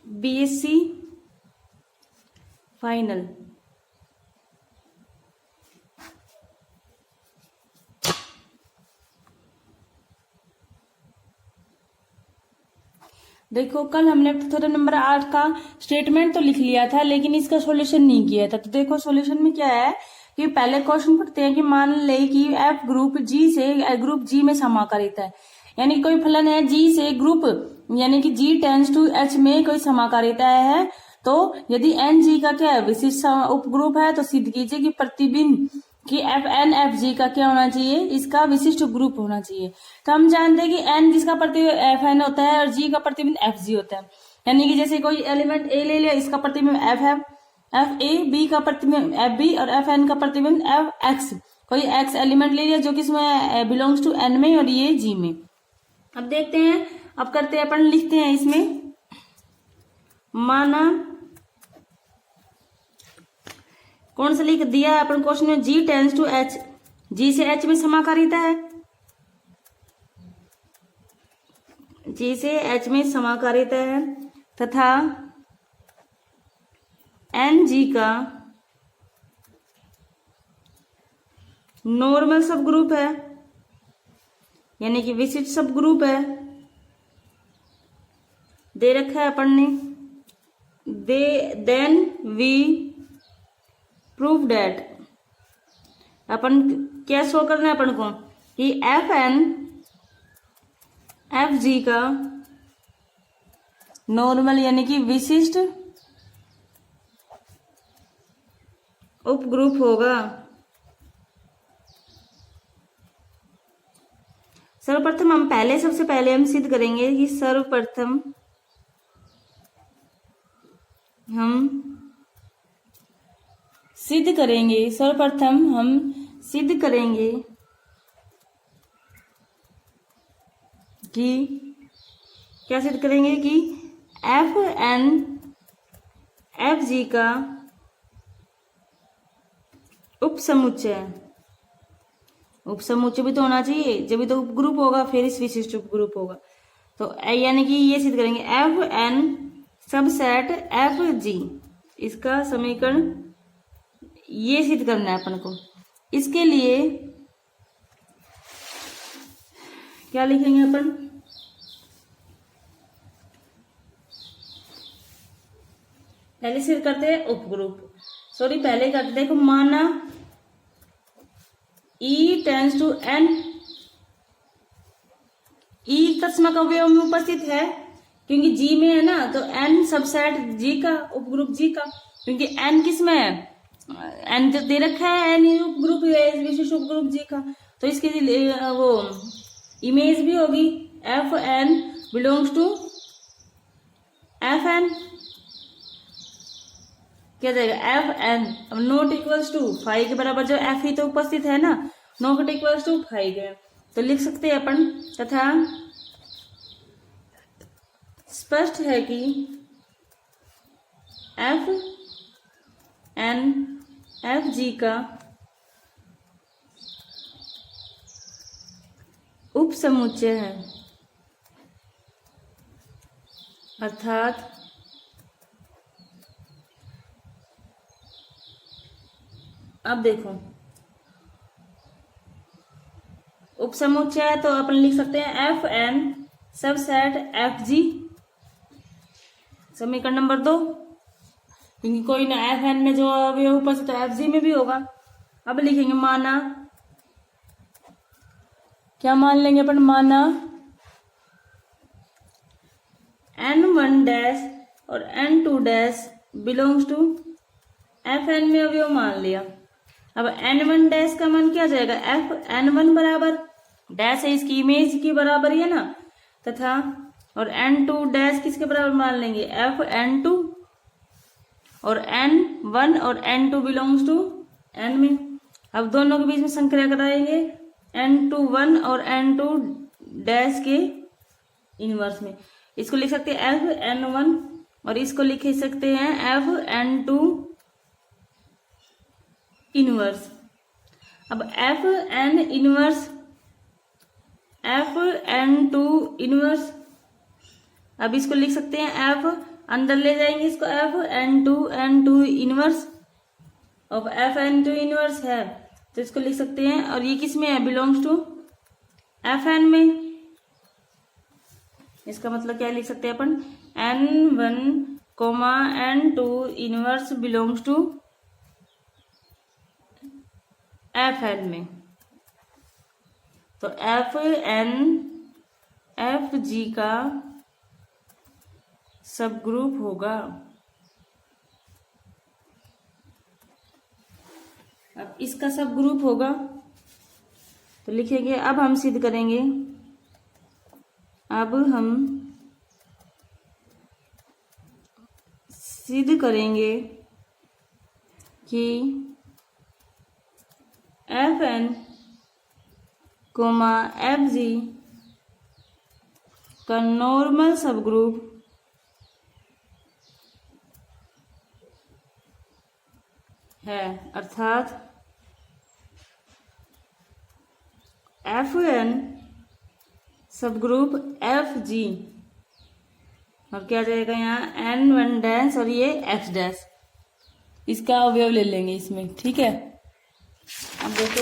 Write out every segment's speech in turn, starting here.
BSc final. देखो कल हमने थ्योरम नंबर 8 का स्टेटमेंट तो लिख लिया था, लेकिन इसका सॉल्यूशन नहीं किया था। तो देखो सॉल्यूशन में क्या है कि पहले क्वेश्चन पढ़ते हैं कि मान ले कि एफ ग्रुप जी से ग्रुप जी में समाकारित है, यानी कोई फलन है जी से ग्रुप यानी कि जी टेंस टू एच में कोई समाकारिता है। तो यदि एन जी का क्या है विशिष्ट उपग्रुप है, तो सिद्ध कीजिए कि प्रतिबिंब कि एफ एन एफ जी का क्या होना चाहिए, इसका विशिष्ट ग्रुप होना चाहिए। तो हम जानते हैं कि एन किसका प्रतिबिंब एफ एन होता है और जी का प्रतिबिंब एफ जी होता है। यानी कि जैसे कोई एलिमेंट ए ले लिया, इसका प्रतिबिंब एफ है, एफ ए, बी का प्रतिबिंब एफ बी और एफ एन का प्रतिबिंब एफ एक्स। कोई एक्स एलिमेंट ले लिया जो कि इसमें बिलोंग्स टू एन में और ये जी में। अब देखते हैं, अब करते हैं अपन, लिखते हैं इसमें माना कौन सा लिख दिया है अपन क्वेश्चन में, जी टेंस टू एच, जी से एच में समाकारिता है, जी से एच में समाकारिता है तथा एन जी का नॉर्मल सब ग्रुप है, यानी कि विशिष्ट सब ग्रुप है, दे रखा है अपन ने। देन वी प्रूव डेट, अपन क्या शो करना है अपन को कि एफ एन एफ जी का नॉर्मल यानी कि विशिष्ट उपग्रुप होगा। सर्वप्रथम हम सबसे पहले हम सिद्ध करेंगे कि सर्वप्रथम हम सिद्ध करेंगे कि क्या सिद्ध करेंगे कि एफ एन एफ जी का उपसमुच्चय भी तो होना चाहिए, जब भी तो उपग्रुप होगा फिर इस विशिष्ट उपग्रुप होगा। तो यानी कि ये सिद्ध करेंगे F N subset F G, इसका समीकरण ये सिद्ध करना है अपन को। इसके लिए क्या लिखेंगे अपन, पहले सिद्ध करते हैं उपग्रुप, पहले करते देखो माना E टेंस टू एन, ई तस्मा का अवयव में उपस्थित है क्योंकि जी में है ना, तो एन सबसेट जी का उपग्रुप जी का, क्योंकि एन किस में है, एन जो दे रखा है एन उपग्रुप विशिष्ट उपग्रुप जी का, तो इसके वो इमेज भी होगी F N belongs to F N, क्या जाएगा एफ एन। अब नॉट इक्वल्स टू फाइव के बराबर जो एफ ही तो उपस्थित है ना, नॉट इक्वल्स टू फाइव है, तो लिख सकते हैं अपन तथा स्पष्ट है कि एफ एन एफ जी का उपसमुच्चय है, अर्थात अब देखो उपसमुच्चय है तो अपन लिख सकते हैं F N subset F G, समीकरण नंबर 2, क्योंकि कोई ना एफ एन में जो अवयव उपस्थित तो एफ जी में भी होगा। अब लिखेंगे माना, क्या मान लेंगे अपन, माना n1 डैश और n2 dash belongs to F N में अवयव मान लिया। अब n1 डैश का मान क्या जाएगा, एफ n1 बराबर डैश है इसकी इमेज की बराबर ही है ना, तथा और n2 डैश किसके बराबर मान लेंगे, एफ n2, और n1 और n2 बिलोंग्स टू n में। अब दोनों के बीच में संक्रिया कराएंगे n21 और n2 डैश के इनवर्स में, इसको लिख सकते हैं एफ n1 और इसको लिख सकते हैं एफ n2 इनवर्स। अब एफ n2 इनवर्स, अब इसको लिख सकते हैं एफ अंदर ले जाएंगे इसको F N to inverse of F N to inverse है, तो इसको लिख सकते हैं। और ये किस में है, बिलोंग्स टू एफ एन में। इसका मतलब क्या लिख सकते हैं अपन, N one comma N to inverse belongs to F N में। तो एफ एन एफ जी का सब ग्रुप होगा। अब इसका सब ग्रुप होगा तो लिखेंगे, अब हम सिद्ध करेंगे, अब हम सिद्ध करेंगे कि F N comma F G का नॉर्मल सब ग्रुप है, अर्थात F N subgroup F G, और क्या जाएगा यहाँ एन वन डैश और ये एक्स डैश, इसका अवयव ले लेंगे इसमें, ठीक है। अब देखो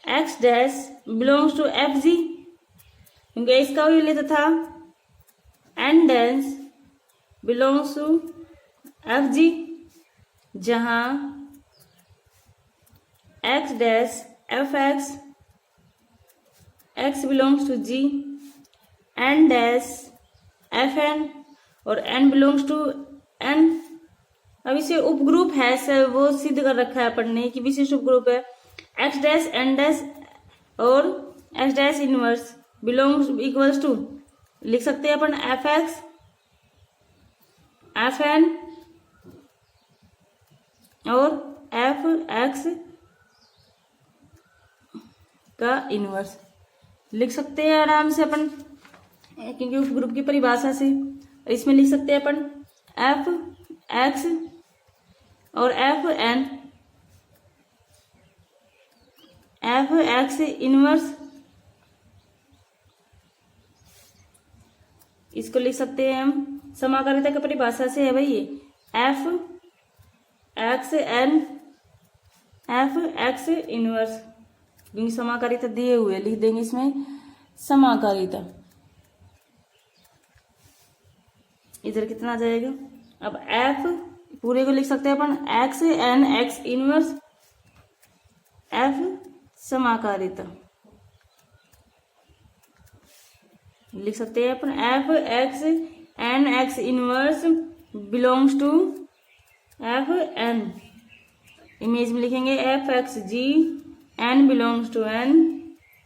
X dash belongs to F G, क्योंकि इसका अवयव लेता था, N dash belongs to F G, जहां X dash F X, X belongs to G, N dash F N और एन बिलोंग्स टू एन। अब इसे उपग्रुप है सर, वो सिद्ध कर रखा है अपन ने कि विशिष्ट उपग्रुप है। एक्स डैश एन डैश और X dash inverse belongs equals to, लिख सकते हैं अपन एफ एक्स एफ एन और एफ एक्स का इनवर्स, लिख सकते हैं आराम से अपन, क्योंकि उस ग्रुप की परिभाषा से। इसमें लिख सकते हैं अपन एफ एक्स और F N, F X inverse, इसको लिख सकते हैं हम समाकारिता की परिभाषा से है भाई, ये F X and F X inverse, क्योंकि समाकारिता दिए हुए, लिख देंगे इसमें समाकारिता। इधर कितना आ जाएगा, अब एफ पूरे को लिख सकते हैं अपन X N X inverse F समाकारिता, लिख सकते हैं अपन F X N X inverse belongs to F N. Image में लिखेंगे F X G N belongs to N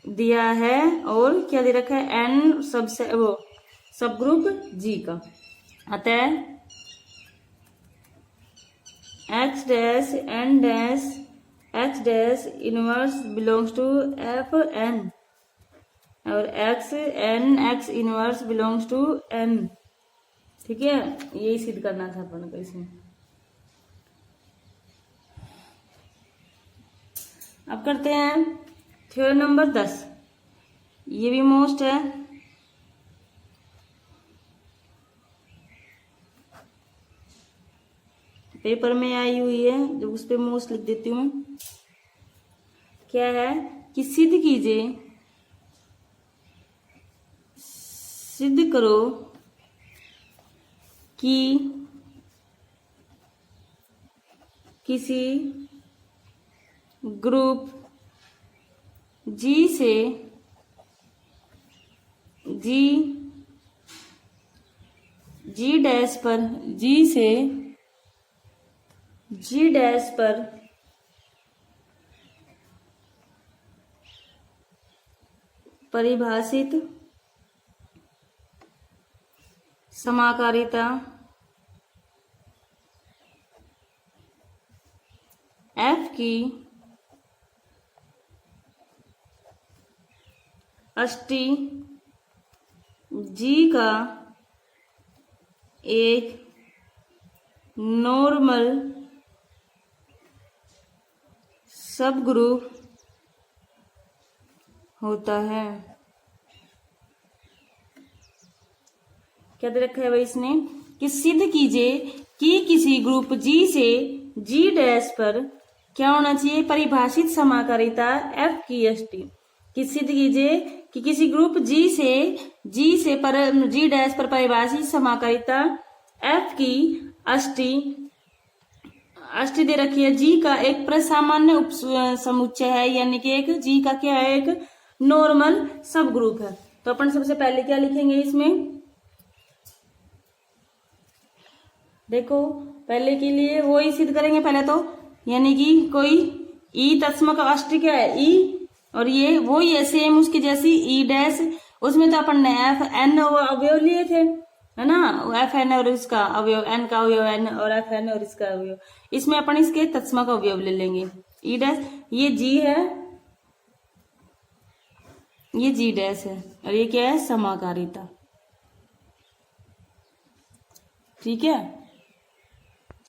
दिया है, और क्या दे रखा है, एन सबसे वो सब ग्रुप जी का, अतः X dash N dash X dash inverse belongs to F N और X N X inverse belongs to N, ठीक है। यही सिद्ध करना था अपन को इसमें। अब करते हैं थ्योरम नंबर 10, ये भी मोस्ट है। पेपर में आई हुई है, जो उस पे मोस्ट लिख देती हूँ। क्या है कि सिद्ध कीजिए, सिद्ध करो कि किसी ग्रुप जी से जी डैश पर जी डैश पर परिभाषित समाकारिता एफ की अष्टी जी का एक नॉर्मल सब ग्रुप होता है। क्या दे रखा है भाई इसने कि सिद्ध कीजिए कि किसी ग्रुप जी से जी डैश पर क्या होना चाहिए, परिभाषित समाकारिता एफ की अष्टी। कि सिद्ध कीजिए कि किसी ग्रुप जी से पर जी डैश पर परिभाषित समाकारिता एफ की अष्टी अष्टी दे रखी है। जी का एक प्रसामान्य उप समुच्चय है, यानी कि एक जी का क्या है, एक नॉर्मल सब ग्रुप है। तो अपन सबसे पहले क्या लिखेंगे इसमें, देखो पहले के लिए वो ही सिद्ध करेंगे पहले तो, यानी कि कोई ई तत्सम का अष्ट क्या है ई, और ये वो ही है सेम उसकी जैसी ई डैश। उसमें तो अपन ने एफ एन अवयव लिए थे, है ना, एफ एन और इसका अवयव एन का अवयव एन और एफ एन और इसका अवयव, इसमें अपन इसके तत्सम का अवयव ले लेंगे ई डैश। ये जी है, ये जी डैश है, और ये क्या है समाकारिता। ठीक है।